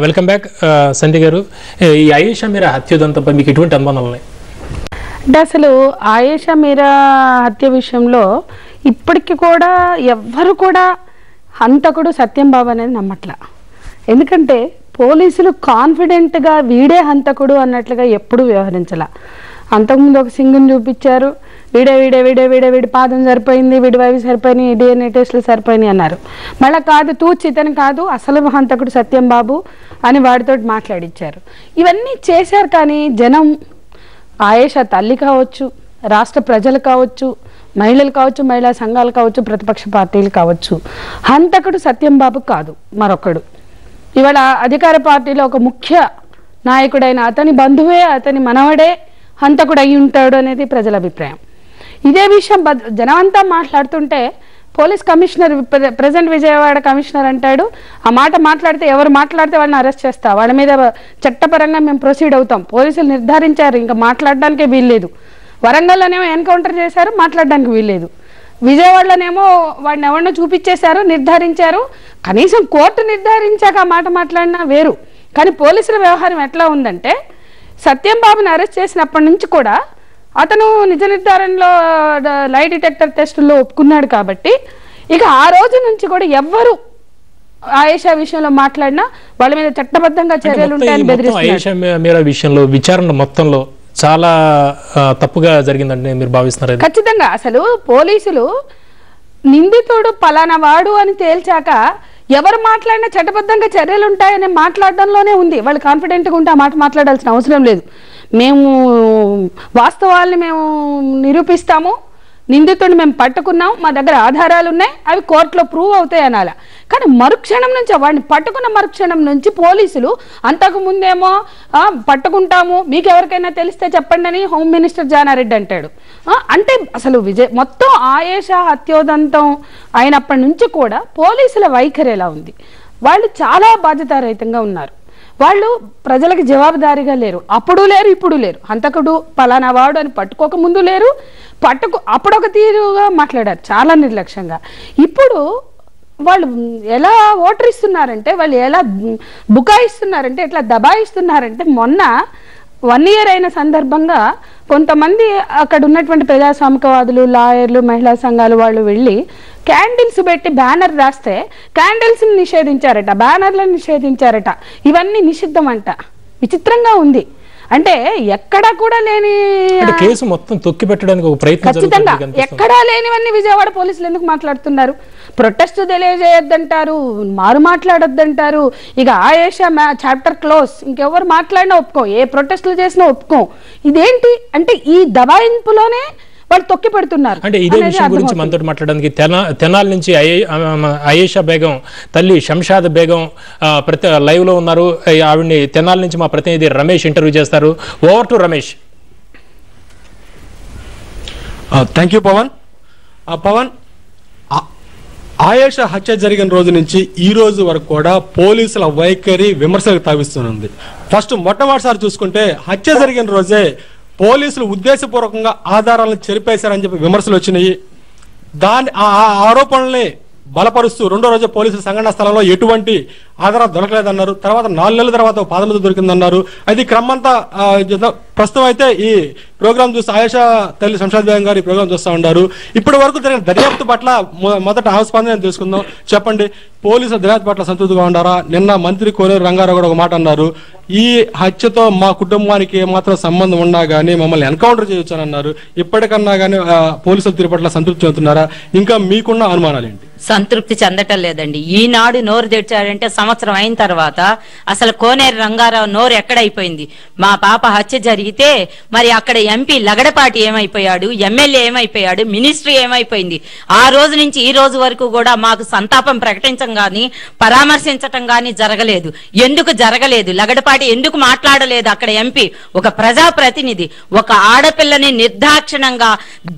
Welcome back సంధ్య గారు. ఈ ఆయేషా మీరా హత్యోదంతంపై మీకు ఎటువంటి అనుమానాలు ఉన్నాయి? అంటే అసలు ఆయేషా మీరా హత్య విషయంలో ఇప్పటికి కూడా ఎవ్వరు కూడా హంతకుడు సత్యం బాబు అనేది నమ్మట్ల. ఎందుకంటే పోలీసులు కాన్ఫిడెంట్గా వీడే హంతకుడు అన్నట్లుగా ఎప్పుడు వ్యవహరించాల. అంతకుముందు ఒక సింగుని చూపించారు, వీడి పాదం సరిపోయింది, వీడి వైపు సరిపోయినాయి, DNA టెస్టులు సరిపోయినాయి అన్నారు. మళ్ళీ కాదు ఇతని కాదు అసలు హంతకుడు సత్యం బాబు అని వాడితో మాట్లాడిచ్చారు. ఇవన్నీ చేశారు. కానీ జనం ఆయేషా తల్లి కావచ్చు, రాష్ట్ర ప్రజలు కావచ్చు, మహిళలు కావచ్చు, మహిళా సంఘాలు కావచ్చు, ప్రతిపక్ష పార్టీలు కావచ్చు, హంతకుడు సత్యం బాబు కాదు మరొకడు. ఇవాళ అధికార పార్టీలో ఒక ముఖ్య నాయకుడైన అతని బంధువే, అతని మనవడే హంతకుడు అయి ఉంటాడు అనేది ప్రజల అభిప్రాయం. ఇదే విషయం జనమంతా మాట్లాడుతుంటే police commissioner, present Vijayawada commissioner అంటాడు, ఆ మాట మాట్లాడితే ఎవరు మాట్లాడితే వాళ్ళని అరెస్ట్ చేస్తా, వాళ్ళ మీద చట్టపరంగా మేము ప్రొసీడ్ అవుతాం. పోలీసులు నిర్ధారించారు, ఇంకా మాట్లాడడానికే వీల్లేదు. వరంగల్లోనేమో ఎన్కౌంటర్ చేశారు, మాట్లాడడానికి వీల్లేదు. విజయవాడలోనేమో వాడిని ఎవరినో చూపించేశారు, నిర్ధారించారు. కనీసం కోర్టు నిర్ధారించాక ఆ మాట మాట్లాడినా వేరు. కానీ పోలీసుల వ్యవహారం ఎట్లా ఉందంటే, సత్యం బాబుని అరెస్ట్ చేసినప్పటి నుంచి కూడా అతను నిజ నిర్ధారణలో లై డిటెక్టర్ టెస్టుల్లో ఒప్పుకున్నాడు. కాబట్టి ఇక ఆ రోజు నుంచి కూడా ఎవ్వరు ఆయేషా విషయంలో మాట్లాడినా వాళ్ళ మీద చట్టబద్ధంగా చర్యలు ఉంటాయని బెదిరిస్తున్నారు. ఆయేషా మీరా విషయంలో విచారణ మొత్తంలో చాలా తప్పుగా జరిగిందంటే మీరు భావిస్తున్నారు? ఖచ్చితంగా. అసలు పోలీసులు నిందితుడు పలానా వాడు అని తేల్చాక ఎవరు మాట్లాడినా చట్టబద్ధంగా చర్యలు ఉంటాయని మాట్లాడడంలోనే ఉంది. వాళ్ళు కాన్ఫిడెంట్గా ఉంటే ఆ మాట మాట్లాడాల్సిన అవసరం లేదు. మేము వాస్తవాల్ని మేము నిరూపిస్తాము, నిందితుడిని మేము పట్టుకున్నాం, మా దగ్గర ఆధారాలు ఉన్నాయి, అవి కోర్టులో ప్రూవ్ అవుతాయి అనాల. కానీ మరుక్షణం నుంచి, వాడిని పట్టుకున్న మరుక్షణం నుంచి పోలీసులు అంతకు ముందేమో పట్టుకుంటాము, మీకు ఎవరికైనా తెలిస్తే చెప్పండి అని హోమ్ మినిస్టర్ జానారెడ్డి అంటాడు. అంటే అసలు మొత్తం ఆయేషా హత్యోదంతం అయినప్పటి నుంచి కూడా పోలీసుల వైఖరి ఎలా ఉంది? వాళ్ళు చాలా బాధ్యతారహితంగా ఉన్నారు. వాళ్ళు ప్రజలకు జవాబుదారీగా లేరు. అప్పుడు లేరు, ఇప్పుడు లేరు. హంతకుడు పలానా వాడు అని పట్టుకోక ముందు లేరు, అప్పుడొక తీరుగా మాట్లాడారు, చాలా నిర్లక్ష్యంగా. ఇప్పుడు వాళ్ళు ఎలా ఓటరిస్తున్నారంటే, వాళ్ళు ఎలా బుకాయిస్తున్నారంటే, ఎట్లా దబాయిస్తున్నారంటే, మొన్న 1 year అయిన సందర్భంగా కొంతమంది అక్కడ ఉన్నటువంటి ప్రజాస్వామికవాదులు, లాయర్లు, మహిళా సంఘాలు వాళ్ళు వెళ్ళి క్యాండిల్స్ పెట్టి బ్యానర్ రాస్తే క్యాండిల్స్ నిషేధించారట, బ్యానర్లను నిషేధించారట. ఇవన్నీ నిషిద్ధం అంట. విచిత్రంగా ఉంది. అంటే ఎక్కడా కూడా లేని కేసు మొత్తం తొక్కి పెట్టడానికి ఒక ప్రయత్నం. ఖచ్చితంగా ఎక్కడా లేనివన్నీ విజయవాడ పోలీసులు ఎందుకు మాట్లాడుతున్నారు? ప్రొటెస్ట్ తెలియజేయొద్దంటారు, మారు మాట్లాడొద్దంటారు. ఇక ఆయేషా చాప్టర్ క్లోజ్, ఇంకెవరు మాట్లాడినా ఒప్పుకోం, ఏ ప్రొటెస్టులు చేసినా ఒప్పుకోం. ఇదేంటి అంటే ఈ దబాయింపులోనే వాళ్ళు తొక్కి పెడుతున్నారు. అంటే ఇదే విషయం గురించి మనతో మాట్లాడడానికి తెనాలి నుంచి ఆయేషా బేగం తల్లి శంషాద్ బేగం లైవ్ లో ఉన్నారు. ఆవిడ్ని తెనాలి నుంచి మా ప్రతినిధి రమేష్ ఇంటర్వ్యూ చేస్తారు. Over to Ramesh. Thank you Pavan. Pavan, Ayesha హత్య జరిగిన రోజు నుంచి ఈ రోజు వరకు కూడా పోలీసుల వైఖరి విమర్శలకు తావిస్తుంది. ఫస్ట్ మొట్టమొదటిసారి చూసుకుంటే హత్య జరిగిన రోజే పోలీసులు ఉద్దేశపూర్వకంగా ఆధారాలను చెరిపేశారని చెప్పి విమర్శలు వచ్చినాయి. ఆ ఆరోపణల్ని బలపరుస్తూ రెండో రోజు పోలీసులు సంఘటనా స్థలంలో ఎటువంటి ఆధారాలు దొరకలేదన్నారు. తర్వాత 4 నెలల తర్వాత పాదముద్ర దొరికిందన్నారు. అది క్రమంతా ప్రస్తుతం అయితే ఈ ప్రోగ్రామ్ చూసి ఆయేషా తల్లి శంషాద్ బేగం గారు ఈ ప్రోగ్రామ్ చూస్తూ ఉన్నారు. ఇప్పటి వరకు జరిగిన దర్యాప్తు పట్ల మొదట ఆస్పందన తెలుసుకుందాం. చెప్పండి, పోలీసుల దర్యాప్తు పట్ల సంతృప్తిగా ఉండారా? నిన్న మంత్రి కోనేరు రంగారావు కూడా ఒక మాట అన్నారు, ఈ హత్యతో మా కుటుంబానికి ఏమాత్రం సంబంధం ఉన్నా కానీ మమ్మల్ని ఎన్కౌంటర్ చేయొచ్చు అని అన్నారు. ఇప్పటికన్నా కానీ పోలీసుల తీరు పట్ల సంతృప్తి చెందుతున్నారా? ఇంకా మీకున్న అనుమానాలు ఏంటి? సంతృప్తి చెందటం లేదండి. ఈనాడు నోరు తెచ్చాడంటే సంవత్సరం అయిన తర్వాత అసలు కోనేరు రంగారావు నోరు ఎక్కడైపోయింది? మా పాప హత్య జరిగితే మరి అక్కడ ఎంపీ లగడపాటి ఏమైపోయాడు, ఎమ్మెల్యే ఏమైపోయాడు, మినిస్ట్రీ ఏమైపోయింది? ఆ రోజు నుంచి ఈ రోజు వరకు కూడా మాకు సంతాపం ప్రకటించడం గాని పరామర్శించటం గాని జరగలేదు. ఎందుకు జరగలేదు? లగడపాటి ఎందుకు మాట్లాడలేదు? అక్కడ ఎంపీ ఒక ప్రజాప్రతినిధి ఒక ఆడపిల్లని నిర్దాక్షిణంగా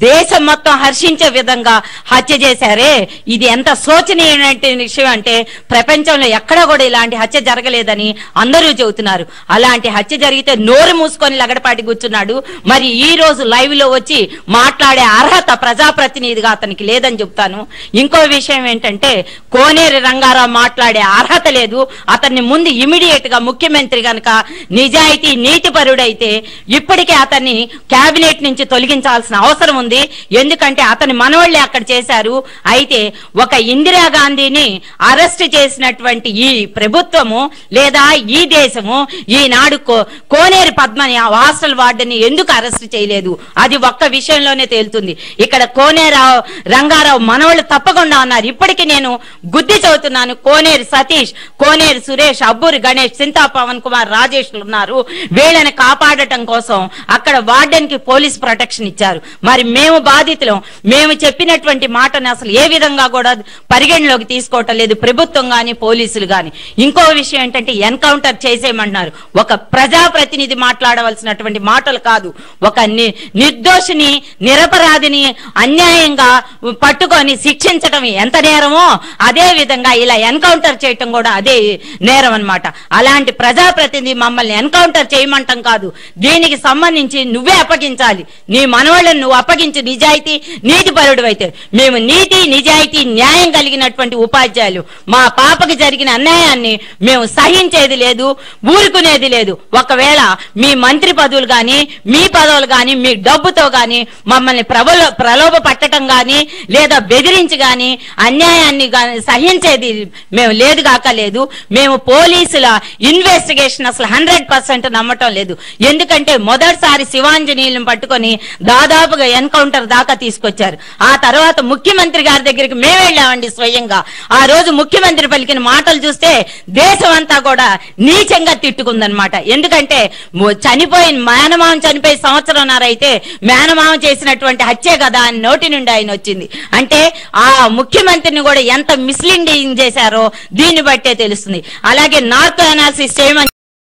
దేశం మొత్తం హర్షించే విధంగా హత్య చేశారే, ఇది ఎంత శోచనీయమైన విషయం అంటే ప్రపంచంలో ఎక్కడ కూడా ఇలాంటి హత్య జరగలేదని అందరూ చెబుతున్నారు. అలాంటి హత్య జరిగితే నోరు మూసుకొని లగడపాటి కూర్చున్నాడు. మరి మరి ఈ రోజు లైవ్ లో వచ్చి మాట్లాడే అర్హత ప్రజాప్రతినిధిగా అతనికి లేదని చెప్తాను. ఇంకో విషయం ఏంటంటే కోనేరు రంగారావు మాట్లాడే అర్హత లేదు. అతన్ని ముందు ఇమీడియట్ గా ముఖ్యమంత్రి గనక నిజాయితీ నీతిపరుడైతే ఇప్పటికే అతన్ని కేబినెట్ నుంచి తొలగించాల్సిన అవసరం ఉంది. ఎందుకంటే అతని మనవాళ్లే అక్కడ చేశారు. అయితే ఒక ఇందిరాగాంధీని అరెస్ట్ చేసినటువంటి ఈ ప్రభుత్వము లేదా ఈ దేశము ఈనాడు కోనేరు పద్మని హాస్టల్ వార్డుని ఎందుకు అరెస్ట్ చేయలేదు? అది ఒక్క విషయంలోనే తేలుతుంది. ఇక్కడ కోనేరు రంగారావు మనవాళ్ళు తప్పకుండా ఉన్నారు. ఇప్పటికీ నేను గుద్ది చదువుతున్నాను. కోనేరు సతీష్, కోనేరు సురేష్, అబ్బూరి గణేష్, సింతా పవన్ కుమార్, రాజేష్ ఉన్నారు. వీళ్ళని కాపాడటం కోసం అక్కడ వార్డెన్ కి పోలీస్ ప్రొటెక్షన్ ఇచ్చారు. మరి మేము బాధితులం. మేము చెప్పినటువంటి మాటను అసలు ఏ విధంగా కూడా పరిగణలోకి తీసుకోవటం లేదు ప్రభుత్వం గాని పోలీసులు గాని. ఇంకో విషయం ఏంటంటే ఎన్కౌంటర్ చేసేయమన్నారు. ఒక ప్రజాప్రతినిధి మాట్లాడవలసినటువంటి మాటలు కాదు. ఒక నిర్దోషిని నిరపరాధిని అన్యాయంగా పట్టుకొని శిక్షించడం ఎంత నేరమో అదే విధంగా ఇలా ఎన్కౌంటర్ చేయటం కూడా అదే నేరం అన్నమాట. అలాంటి ప్రజాప్రతినిధి మమ్మల్ని ఎన్కౌంటర్ చేయమంటాం కాదు. దీనికి సంబంధించి నువ్వే అప్పగించాలి. నీ మనవాళ్ళను నువ్వు అప్పగించు. నిజాయితీ నీతిపరుడు అయితే మేము నీతి నిజాయితీ న్యాయం కలిగినటువంటి ఉపాధ్యాయులు. మా పాపకి జరిగిన అన్యాయాన్ని మేము సహించేది లేదు, ఊరుకునేది లేదు. ఒకవేళ మీ మంత్రి పదవులు గాని మీ పదవులు గాని మీ డబ్బుతో గాని మమ్మల్ని ప్రలోభ పట్టడం గాని లేదా బెదిరించి గాని అన్యాయాన్ని సహించేది మేము లేదు కాక లేదు. మేము పోలీసుల ఇన్వెస్టిగేషన్ అసలు 100% నమ్మటం లేదు. ఎందుకంటే మొదటిసారి శివాంజనీలను పట్టుకొని దాదాపుగా ఎన్కౌంటర్ దాకా తీసుకొచ్చారు. ఆ తర్వాత ముఖ్యమంత్రి గారి దగ్గరికి మేము వెళ్ళామండి స్వయంగా. ఆ రోజు ముఖ్యమంత్రి పలికిన మాటలు చూస్తే దేశం అంతా కూడా నీచంగా తిట్టుకుందనమాట. ఎందుకంటే చనిపోయిన మేనమామ చనిపోయి సంవత్సరంన్నర అయితే మేనమామ చేసినటువంటి హత్యే కదా అని నోటి నుండి ఆయన వచ్చింది. అంటే ఆ ముఖ్యమంత్రిని కూడా ఎంత మిస్లీడింగ్ చేశారో దీన్ని బట్టే తెలుస్తుంది. అలాగే నార్కో అనాలిసిస్ చేయమని